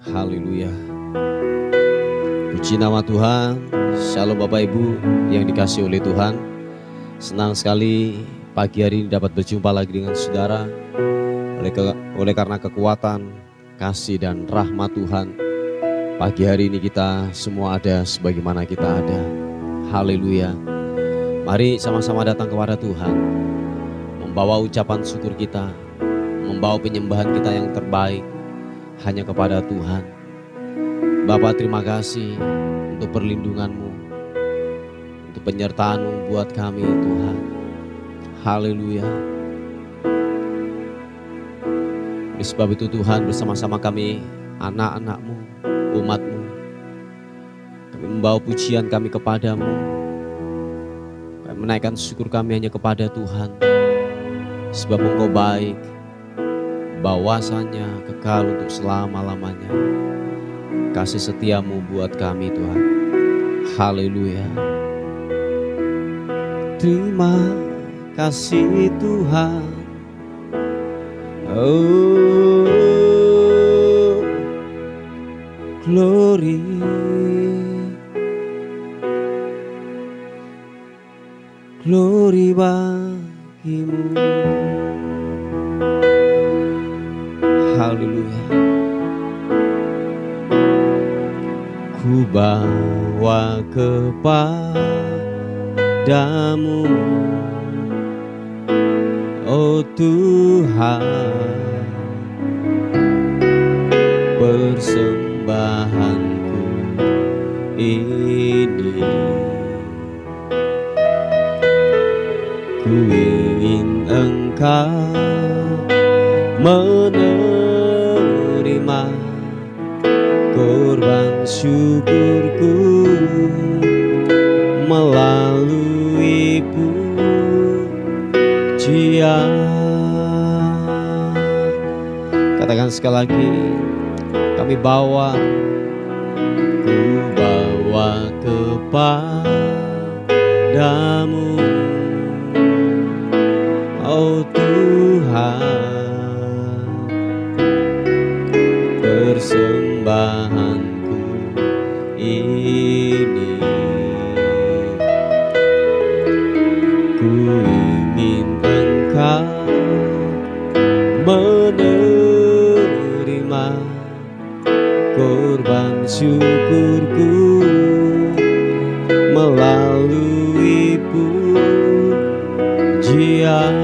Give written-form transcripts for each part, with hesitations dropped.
Haleluya. Puji nama Tuhan. Shalom Bapak Ibu yang dikasihi oleh Tuhan. Senang sekali pagi hari ini dapat berjumpa lagi dengan saudara. Oleh karena kekuatan, kasih dan rahmat Tuhan, pagi hari ini kita semua ada sebagaimana kita ada. Haleluya. Mari sama-sama datang kepada Tuhan, membawa ucapan syukur kita, membawa penyembahan kita yang terbaik hanya kepada Tuhan. Bapa, terima kasih untuk perlindungan-Mu, untuk penyertaan-Mu buat kami Tuhan. Haleluya. Oleh sebab itu Tuhan, bersama-sama kami anak-anak-Mu, umat-Mu, kami membawa pujian kami kepada-Mu. Kami menaikkan syukur kami hanya kepada Tuhan, sebab Engkau baik, bahwasanya kekal untuk selama-lamanya. Kasih setia-Mu buat kami Tuhan. Haleluya. Terima kasih Tuhan. Oh, glory. Glory bagi-Mu. Haleluya. Ku bawa kepadamu, oh Tuhan, persembahanku ini. Ku ingin Engkau menerima korban syukurku melalui pujian. Katakan sekali lagi, kami bawa, ku bawa kepadamu, oh Tuhan, persembahanku ini. Ku ingin Engkau menerima korban syukurku melalui pujian.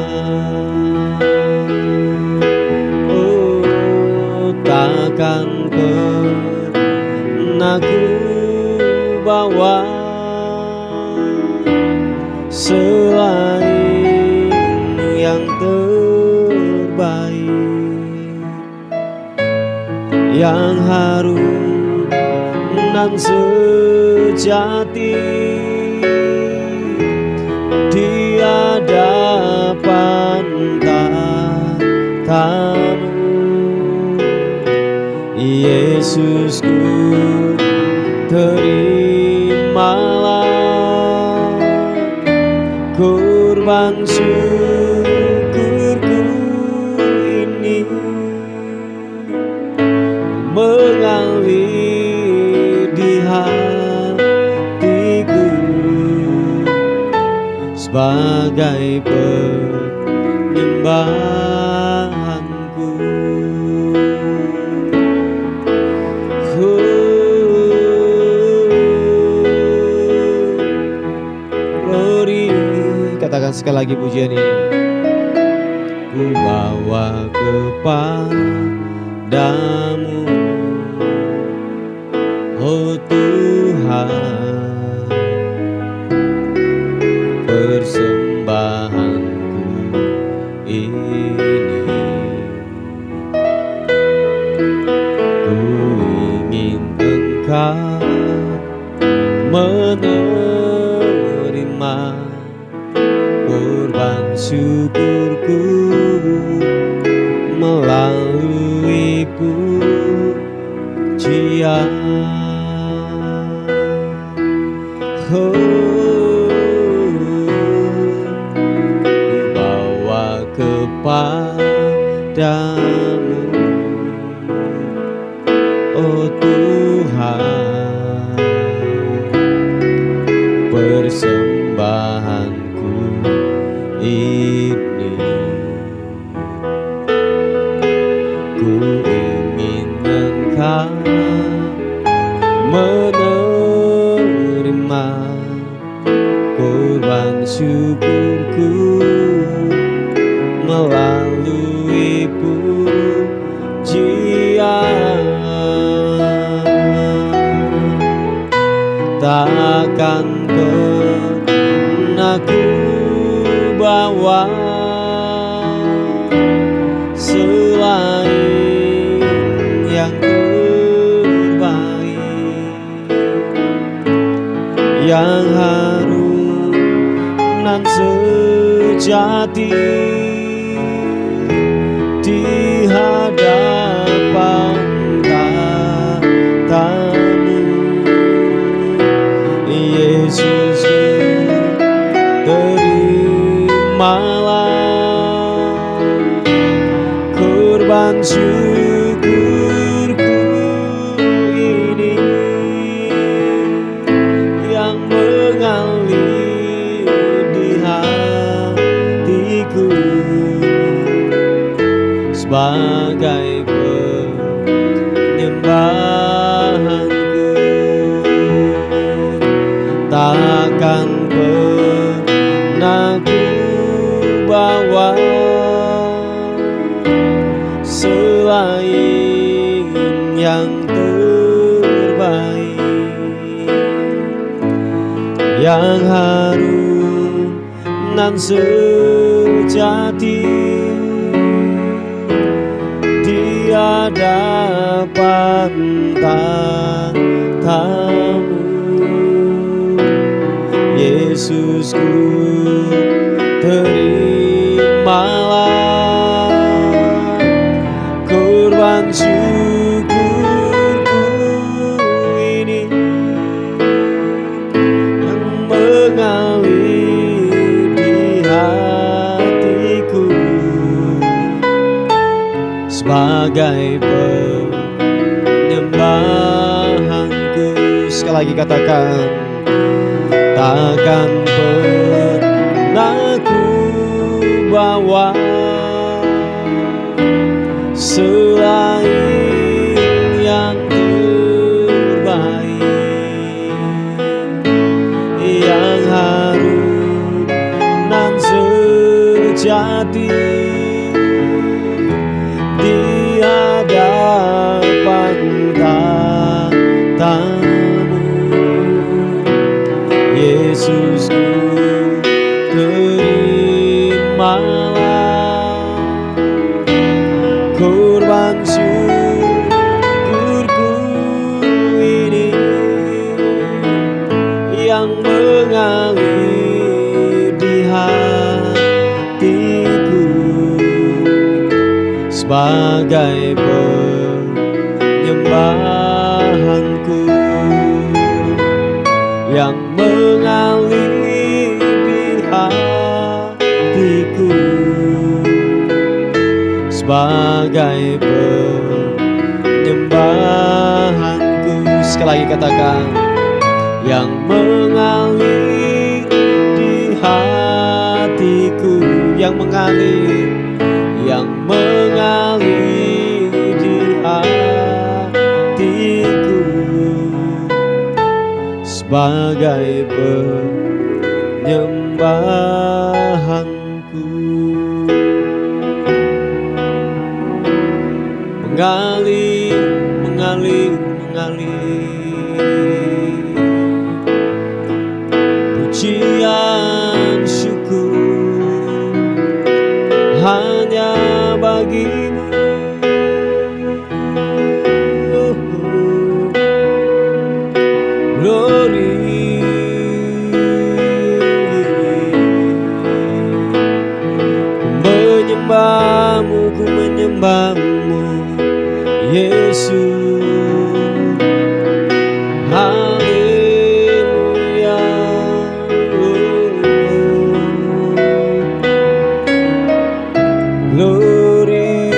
Oh, takkan pernah ku bawa selain yang terbaik, yang harum dan sejati di hadapan tatamu. Yesusku, terimalah korban syukurku ini, mengalir di hatiku sebagai penyembahanku. Glory. Katakan sekali lagi pujian ini. Ku bawa kepadamu, oh Tuhan, persembahanku ini. Ku ingin Engkau menerima korban syukurku melalui pujian. Oh, ku bawa kepadamu, oh Tuhan, persembahanku ini. Ku ingin Engkau menerima korban syukurku melalui pujian. Takkan pernah ku bawa selain yang terbaik, yang harum nan sejati di hadapan tatamu. Yesus, terimalah korban syukurku ini yang mengalir di hatiku sebagai penyembahanku. Takkan pernah ku bawa selain yang terbaik, yang harum nan sejati di hadapan tatamu. Yesusku, terimalah korban syukurku ini yang mengalir di hatiku sebagai penyembahanku. Sekali lagi katakan, takkan pernah ku bawa selain yang terbaik, yang harum nan sejati di hadapan tatamu. Yesusku, terimalah korban syukurku ini yang mengalir di hatiku sebagai penyembahanku, yang mengalir di hatiku sebagai penyembahanku. Sekali lagi katakan, yang mengalir di hatiku, yang mengalir di hatiku sebagai penyembahanku. Mengalir pujian syukur hanya bagimu. Glory, ku menyembahmu Yesus. Haleluya. Glory,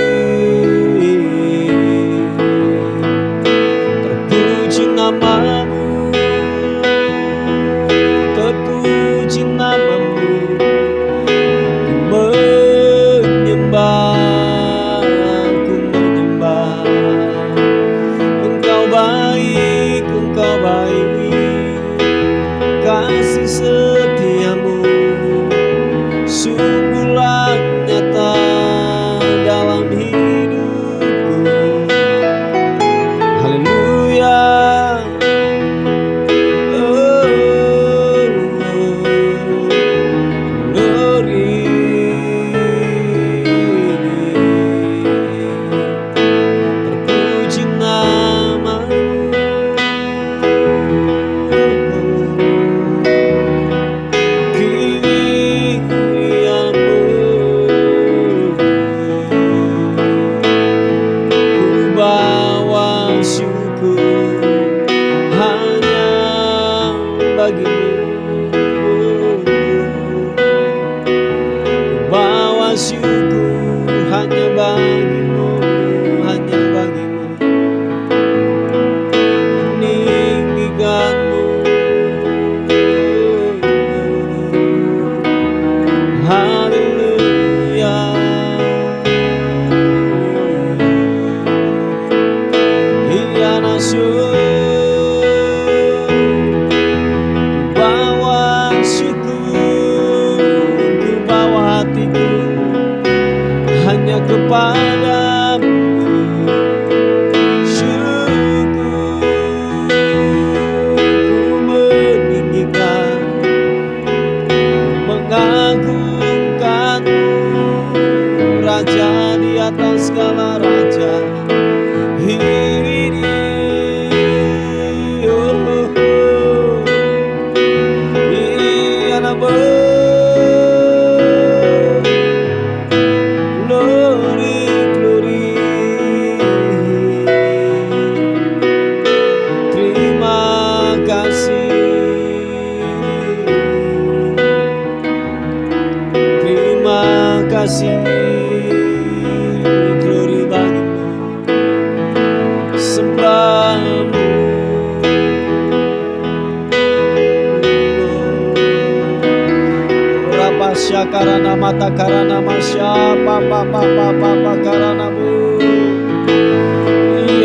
karana mata karana masya papa papa papa karana bu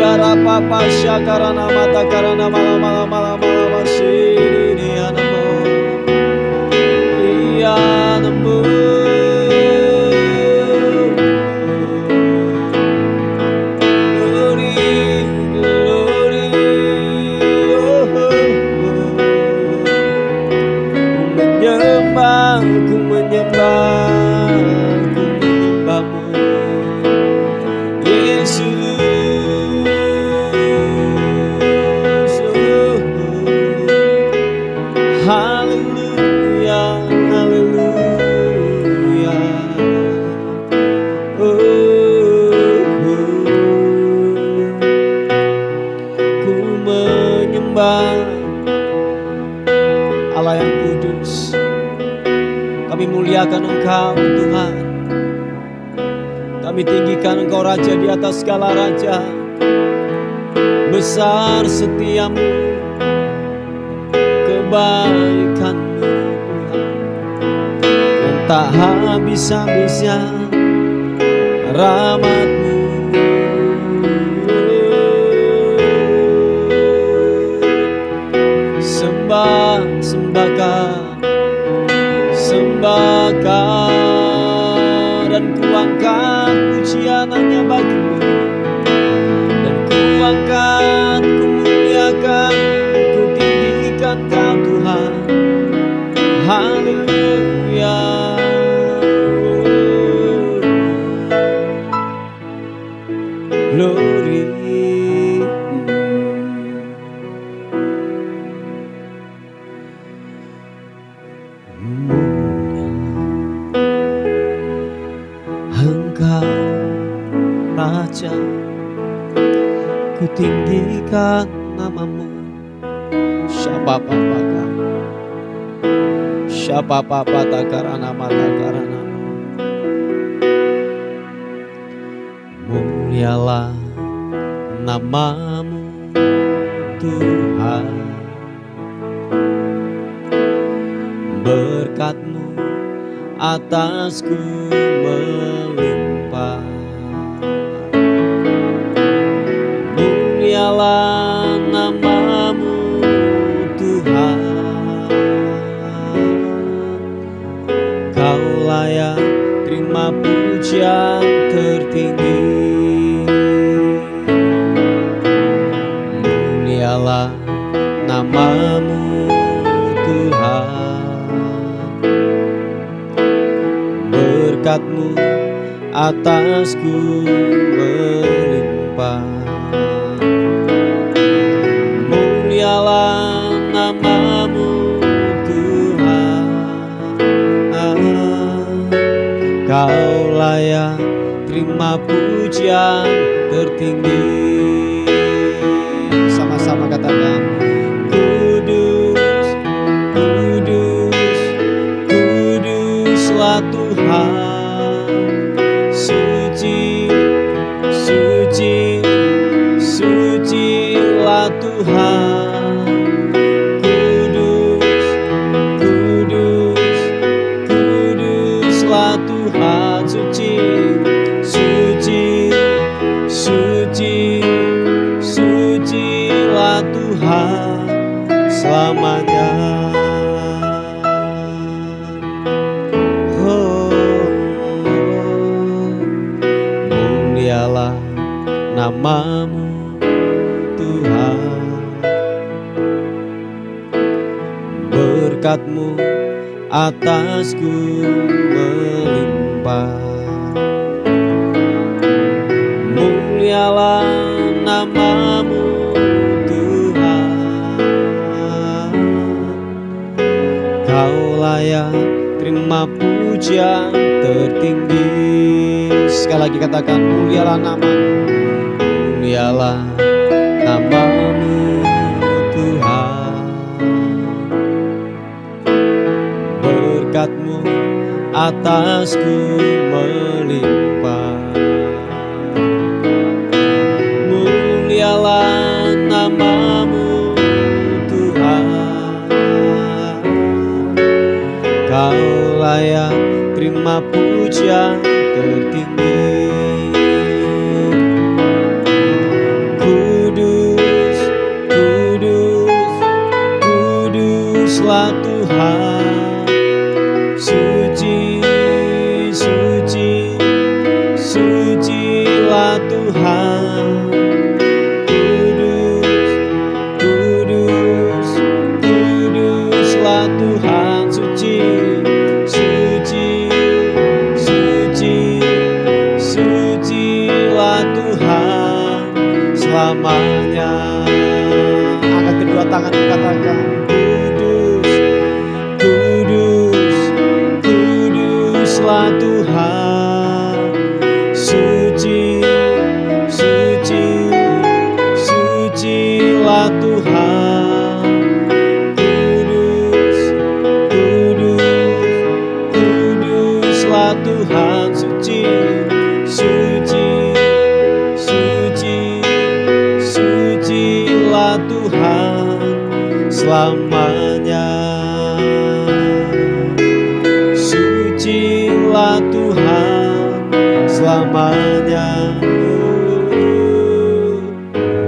yara papa sya karana mata karana malam malam malam malam masih dia nemu iya nemu ku menyembahmu Yesus. Haleluya, haleluya. Ku menyembah Allah yang kudus. Kami muliakan Engkau Tuhan. Kami tinggikan Engkau Raja di atas segala raja. Besar setiamu, kebaikanmu Tuhan. Dan tak habis-habisnya rahmatmu. Sembahkan dan kuangkat pujian hanya bagimu, dan kuangkat, ku muliakan, ku tinggikan Kau Tuhan. Haleluya. Glory. Engkau Raja, ku tinggikan namamu. Siapa takarana mata karana. Mulialah namamu Tuhan. Berkat-Mu atasku melimpah. Mulialah namamu Tuhan. Kau layak terima pujian tertinggi. Mulialah namamu Tuhan. Berkat-Mu atasku melimpah. Mulialah namamu Tuhan. Kau layak terima pujian tertinggi. Sama-sama katakan, kudus, kudus, kuduslah Tuhan. Suci, suci, sucilah Tuhan. Kudus, kudus, kuduslah Tuhan. Suci, suci, suci, sucilah Tuhan selamanya. Mulialah namamu Tuhan. Berkat-Mu atasku melimpah. Mulialah namamu Tuhan. Kau layak terima pujian tertinggi. Sekali lagi katakan, mulialah namamu. Mulialah namamu Tuhan. Berkat-Mu atasku melimpah. Mulialah namamu Tuhan. Kau layak selamanya. Angkat kedua tangan, katakan kudus, kudus, kuduslah Tuhan. Suci, suci, sucilah Tuhan. Kudus, kudus, kuduslah Tuhan. Suci, suci, suci, sucilah Tuhan selamanya. Sucilah Tuhan selamanya.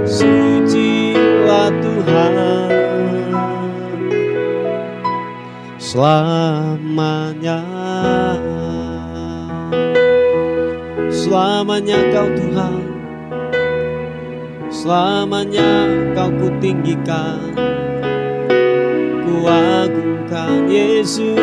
Sucilah Tuhan selamanya. Selamanya Kau Tuhan, selamanya Kau kutinggikan, kuagungkan Yesus.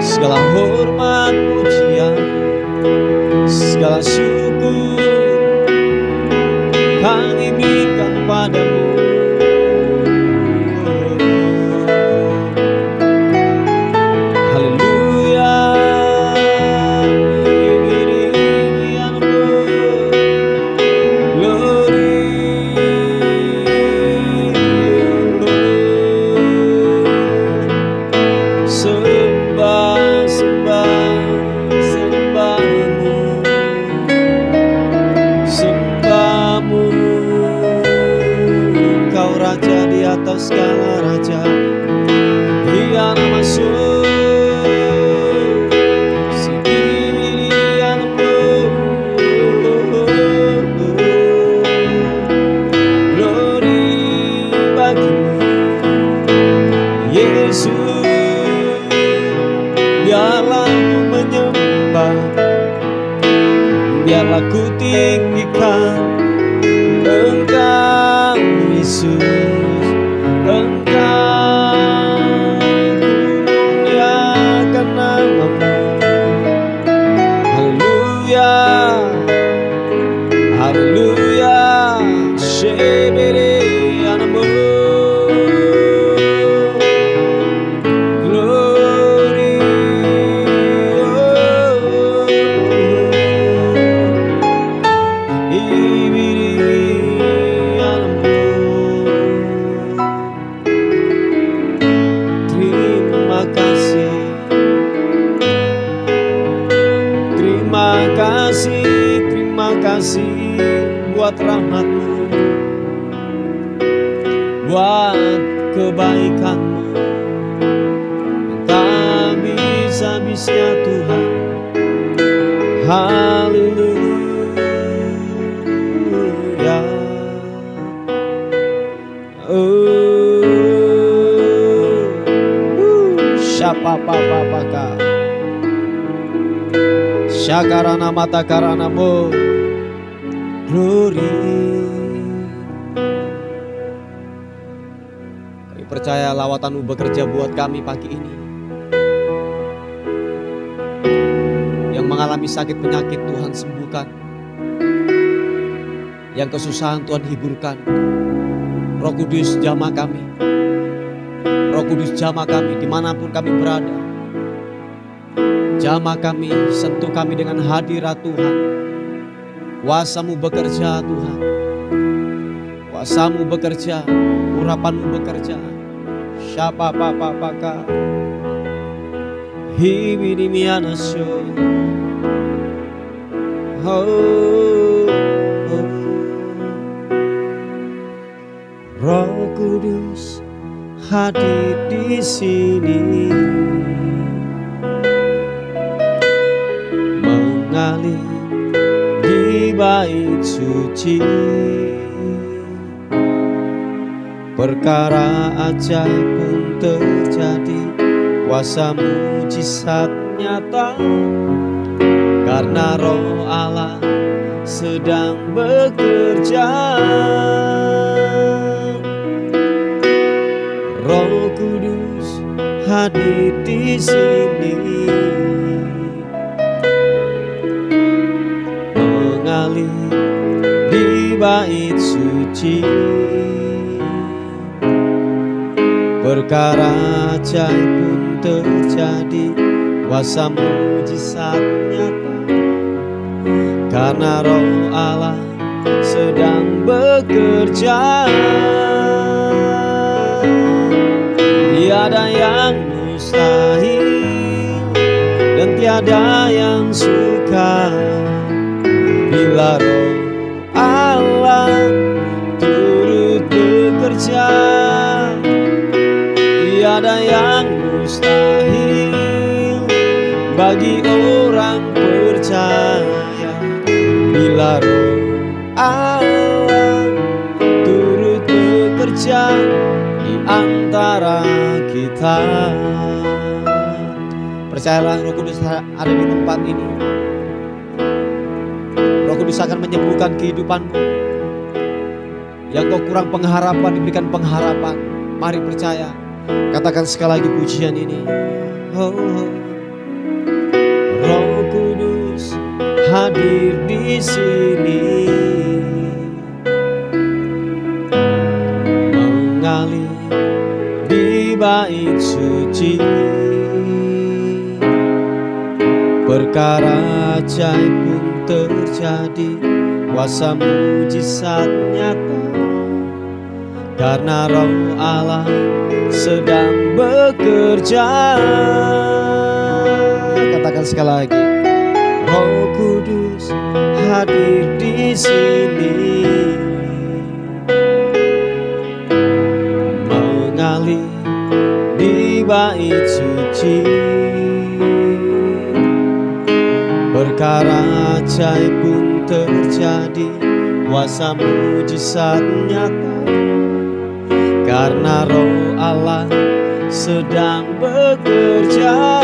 Segala hormat pujian, segala syukur kami berikan padamu. Haleluya. Raja di atas segala raja, Dia masuk. Glory bagimu Yesus. Biarlah ku menyembah, biarlah ku tinggikan Engkau Yesus. Engkau muliakan namamu. Haleluya, haleluya. Shebere anamu. Glory, terima kasih buat rahmat-Mu, buat kebaikan-Mu yang tak bisa-bisa Tuhan. Haleluya. Syapapapapaka Syakarana mata karanamu. Glory. Kami percaya lawatan-Mu bekerja buat kami pagi ini. Yang mengalami sakit penyakit Tuhan sembuhkan, yang kesusahan Tuhan hiburkan. Roh Kudus jamah kami, Roh Kudus jamah kami dimanapun kami berada. Jamah kami, sentuh kami dengan hadirat Tuhan. Kuasa-Mu bekerja Tuhan, kuasa-Mu bekerja, urapan-Mu bekerja. Syapapapapaka hibidimianasyo. Roh Kudus hadir di sini, mengalir bait suci. Perkara ajaib pun terjadi, kuasa mujizat nyata, karena Roh Allah sedang bekerja. Roh Kudus hadir di sini, mengalir di bait suci. Perkara ajaib pun terjadi, kuasa mujizat nyata, karena Roh Allah sedang bekerja. Tiada yang mustahil dan tiada yang sukar bila Roh Allah turut bekerja. Tiada yang mustahil bagi orang percaya bila Roh Allah turut bekerja di antara kita. Percayalah, Roh Kudus ada di tempat ini. Roh Kudus akan menyembuhkan kehidupanmu. Yang kau kurang pengharapan, diberikan pengharapan. Mari percaya. Katakan sekali lagi pujian ini. Oh, oh. Roh Kudus hadir di sini, mengalir di bait suci. Perkara ajaib pun terjadi, kuasa mujizat nyata, karena Roh Allah sedang bekerja. Katakan sekali lagi. Roh Kudus hadir di sini, mengalir di bait suci. Perkara ajaib pun terjadi, kuasa mujizat nyata, karena Roh Allah sedang bekerja.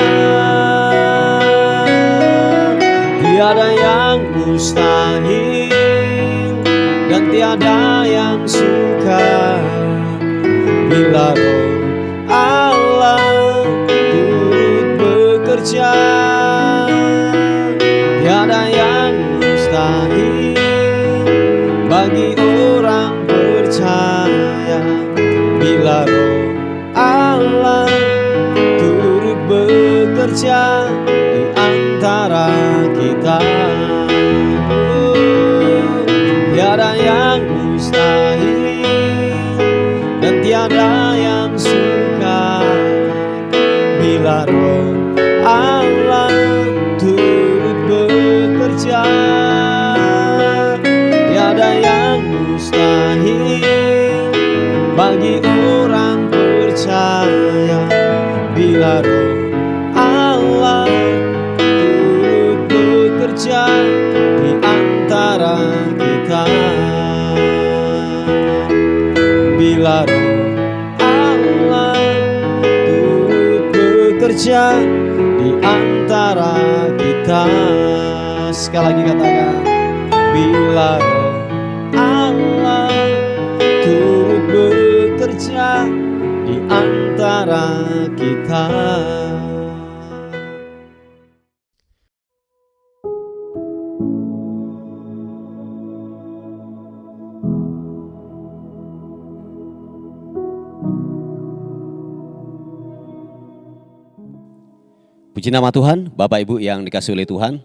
Tiada yang mustahil dan tiada yang sukar bila Roh Allah turut bekerja. Tiada yang mustahil bagi orang percaya bila Roh Allah turut bekerja di antara kita. Tiada yang mustahil dan tiada yang sukar bila Roh Allah turut bekerja. Tiada yang mustahil bagi orang percaya bila Roh Allah turut bekerja di antara kita. Bila Roh Allah turut bekerja di antara kita. Sekali lagi katakan. Bila Roh Allah turut bekerja di antara kita. Puji nama Tuhan, Bapak Ibu yang dikasihi oleh Tuhan.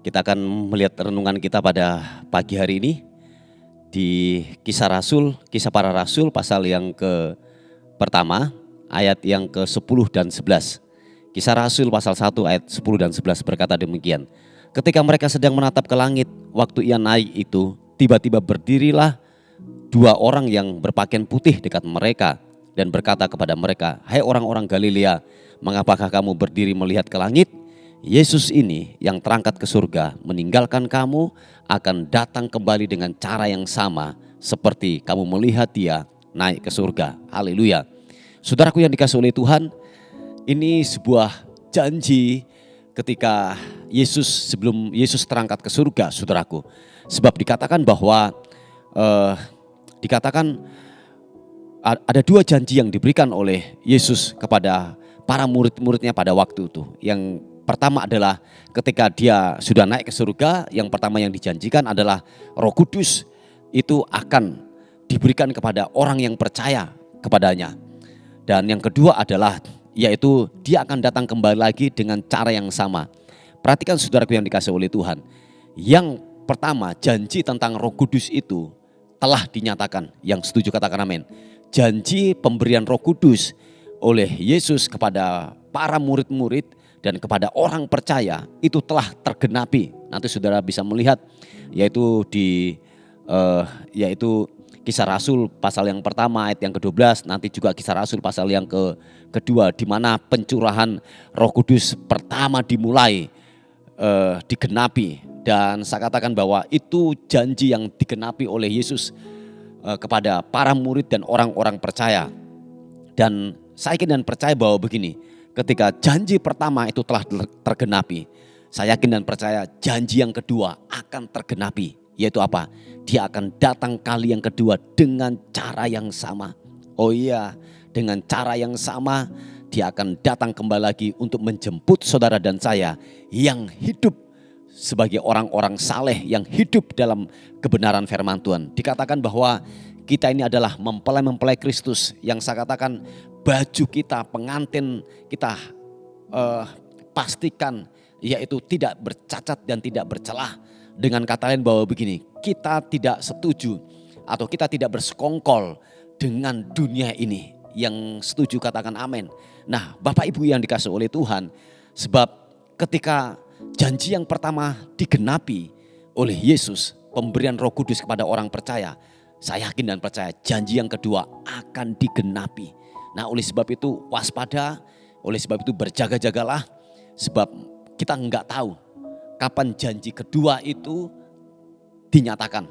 Kita akan melihat renungan kita pada pagi hari ini di Kisah Para Rasul pasal yang pertama ayat yang ke-10 dan 11. Kisah Rasul pasal 1 ayat 10 dan 11 berkata demikian. Ketika mereka sedang menatap ke langit, waktu ia naik itu, tiba-tiba berdirilah dua orang yang berpakaian putih dekat mereka dan berkata kepada mereka, "Hai orang-orang Galilea, mengapakah kamu berdiri melihat ke langit? Yesus ini yang terangkat ke surga meninggalkan kamu akan datang kembali dengan cara yang sama seperti kamu melihat dia naik ke surga. Haleluya. Saudaraku yang dikasihi oleh Tuhan, ini sebuah janji ketika sebelum Yesus terangkat ke surga, saudaraku. Sebab dikatakan bahwa ada dua janji yang diberikan oleh Yesus kepada para murid-muridnya pada waktu itu. Yang pertama adalah ketika dia sudah naik ke surga, yang pertama yang dijanjikan adalah Roh Kudus itu akan diberikan kepada orang yang percaya kepadanya. Dan yang kedua adalah yaitu dia akan datang kembali lagi dengan cara yang sama. Perhatikan saudaraku yang dikasihi oleh Tuhan. Yang pertama, janji tentang Roh Kudus itu telah dinyatakan. Yang setuju katakan amin. Janji pemberian Roh Kudus oleh Yesus kepada para murid-murid dan kepada orang percaya itu telah tergenapi. Nanti saudara bisa melihat yaitu yaitu Kisah Rasul pasal yang pertama ayat yang ke-12, nanti juga Kisah Rasul pasal yang kedua di mana pencurahan Roh Kudus pertama dimulai digenapi. Dan saya katakan bahwa itu janji yang digenapi oleh Yesus kepada para murid dan orang-orang percaya. Dan saya yakin dan percaya bahwa begini, ketika janji pertama itu telah tergenapi, saya yakin dan percaya janji yang kedua akan tergenapi. Yaitu apa? Dia akan datang kali yang kedua dengan cara yang sama. Oh iya, dengan cara yang sama dia akan datang kembali lagi untuk menjemput saudara dan saya yang hidup sebagai orang-orang saleh yang hidup dalam kebenaran firman Tuhan. Dikatakan bahwa kita ini adalah mempelai Kristus, yang saya katakan baju kita, pengantin kita pastikan yaitu tidak bercacat dan tidak bercelah. Dengan kata lain bahwa begini, kita tidak setuju atau kita tidak bersekongkol dengan dunia ini. Yang setuju katakan amin. Nah, Bapak Ibu yang dikasihi oleh Tuhan, sebab ketika janji yang pertama digenapi oleh Yesus, pemberian Roh Kudus kepada orang percaya, saya yakin dan percaya janji yang kedua akan digenapi. Nah, oleh sebab itu waspada, oleh sebab itu berjaga-jagalah, sebab kita enggak tahu kapan janji kedua itu dinyatakan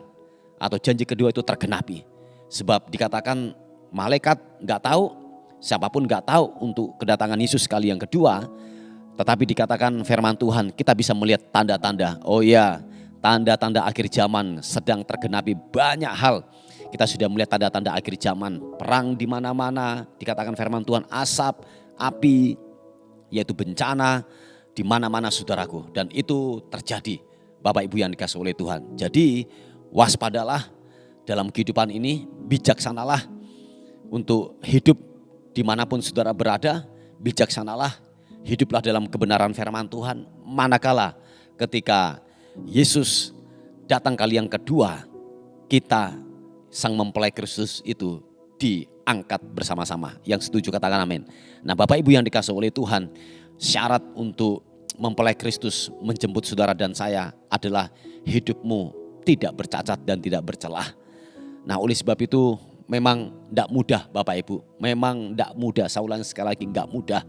atau janji kedua itu tergenapi. Sebab dikatakan malaikat enggak tahu, siapapun enggak tahu untuk kedatangan Yesus kali yang kedua. Tetapi dikatakan firman Tuhan, kita bisa melihat tanda-tanda. Oh ya, tanda-tanda akhir zaman sedang tergenapi. Banyak hal kita sudah melihat tanda-tanda akhir zaman. Perang di mana-mana, dikatakan firman Tuhan, asap, api, yaitu bencana di mana-mana saudaraku. Dan itu terjadi, Bapak Ibu yang dikasihi oleh Tuhan. Jadi waspadalah dalam kehidupan ini, bijaksanalah untuk hidup dimanapun saudara berada, bijaksanalah. Hiduplah dalam kebenaran firman Tuhan. Manakala ketika Yesus datang kali yang kedua, kita sang mempelai Kristus itu diangkat bersama-sama. Yang setuju katakan amin. Nah, Bapak Ibu yang dikasihi oleh Tuhan, syarat untuk mempelai Kristus menjemput saudara dan saya adalah hidupmu tidak bercacat dan tidak bercelah. Nah, oleh sebab itu memang tidak mudah Bapak Ibu. Memang tidak mudah, saya ulangi sekali lagi, tidak mudah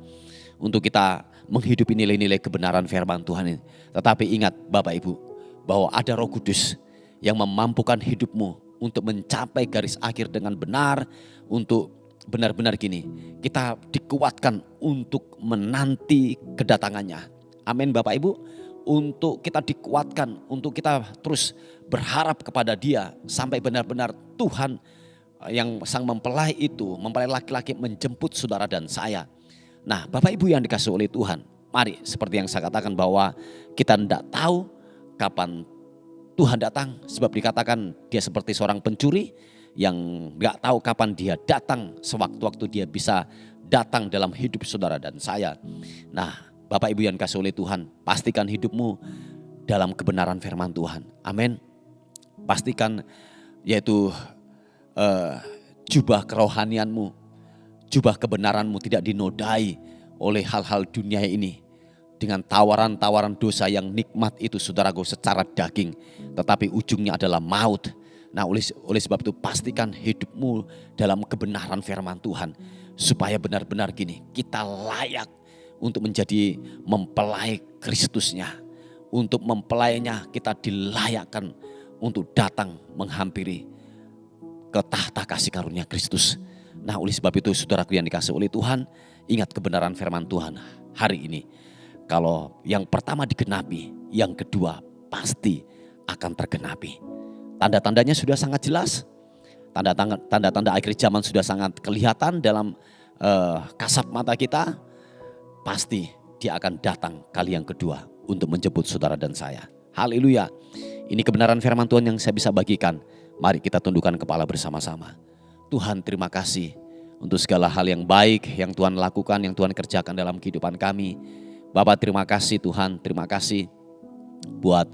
untuk kita menghidupi nilai-nilai kebenaran firman Tuhan ini. Tetapi ingat Bapak Ibu, bahwa ada Roh Kudus yang memampukan hidupmu untuk mencapai garis akhir dengan benar, untuk benar-benar gini, kita dikuatkan untuk menanti kedatangannya. Amin Bapak Ibu, untuk kita dikuatkan, untuk kita terus berharap kepada Dia sampai benar-benar Tuhan yang sang mempelai itu, mempelai laki-laki menjemput saudara dan saya. Nah, Bapak Ibu yang dikasihi oleh Tuhan, mari seperti yang saya katakan bahwa kita tidak tahu kapan Tuhan datang, sebab dikatakan dia seperti seorang pencuri yang gak tahu kapan dia datang, sewaktu-waktu dia bisa datang dalam hidup saudara dan saya. Nah, Bapak Ibu yang dikasihi oleh Tuhan, pastikan hidupmu dalam kebenaran firman Tuhan. Amin. Pastikan yaitu jubah kerohanianmu, jubah kebenaranmu tidak dinodai oleh hal-hal dunia ini dengan tawaran-tawaran dosa yang nikmat itu saudaraku secara daging, tetapi ujungnya adalah maut. Nah, oleh sebab itu pastikan hidupmu dalam kebenaran firman Tuhan supaya benar-benar gini, kita layak untuk menjadi mempelai Kristusnya. Untuk mempelainya kita dilayakkan untuk datang menghampiri ke tahta kasih karunia Kristus. Nah, oleh sebab itu saudaraku yang dikasihi oleh Tuhan, ingat kebenaran firman Tuhan hari ini. Kalau yang pertama digenapi, yang kedua pasti akan tergenapi. Tanda-tandanya sudah sangat jelas. Tanda-tanda akhir zaman sudah sangat kelihatan dalam kasat mata kita. Pasti dia akan datang kali yang kedua untuk menjemput saudara dan saya. Haleluya. Ini kebenaran firman Tuhan yang saya bisa bagikan. Mari kita tundukkan kepala bersama-sama. Tuhan, terima kasih untuk segala hal yang baik yang Tuhan lakukan, yang Tuhan kerjakan dalam kehidupan kami. Bapak, terima kasih Tuhan, terima kasih buat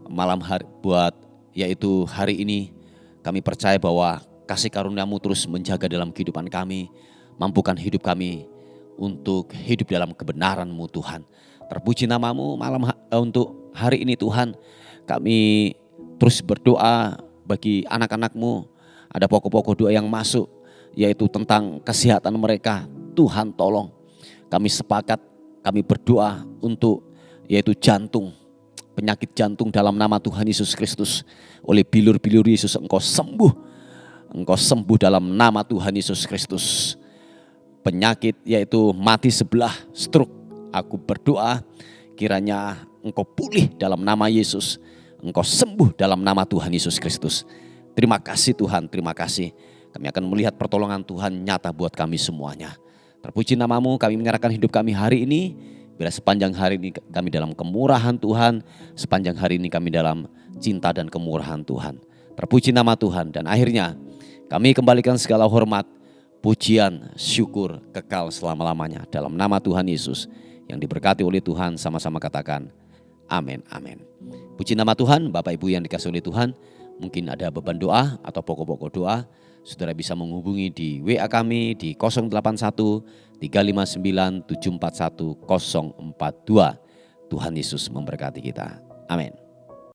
malam hari, buat yaitu hari ini kami percaya bahwa kasih karunia-Mu terus menjaga dalam kehidupan kami, mampukan hidup kami untuk hidup dalam kebenaran-Mu Tuhan. Terpuji nama-Mu untuk hari ini Tuhan. Kami terus berdoa bagi anak-anak-Mu. Ada pokok-pokok doa yang masuk, yaitu tentang kesehatan mereka. Tuhan tolong, kami sepakat, kami berdoa untuk yaitu jantung, penyakit jantung dalam nama Tuhan Yesus Kristus. Oleh bilur-bilur Yesus Engkau sembuh dalam nama Tuhan Yesus Kristus. Penyakit yaitu mati sebelah, stroke, aku berdoa kiranya Engkau pulih dalam nama Yesus. Engkau sembuh dalam nama Tuhan Yesus Kristus. Terima kasih Tuhan, terima kasih. Kami akan melihat pertolongan Tuhan nyata buat kami semuanya. Terpuji nama-Mu, kami menyerahkan hidup kami hari ini. Bila sepanjang hari ini kami dalam kemurahan Tuhan, sepanjang hari ini kami dalam cinta dan kemurahan Tuhan. Terpuji nama Tuhan, dan akhirnya kami kembalikan segala hormat, pujian, syukur, kekal selama-lamanya. Dalam nama Tuhan Yesus yang diberkati oleh Tuhan, sama-sama katakan amin, amin. Puji nama Tuhan. Bapak Ibu yang dikasihi oleh Tuhan, mungkin ada beban doa atau pokok-pokok doa, saudara bisa menghubungi di WA kami di 081 359 741 042. Tuhan Yesus memberkati kita. Amin.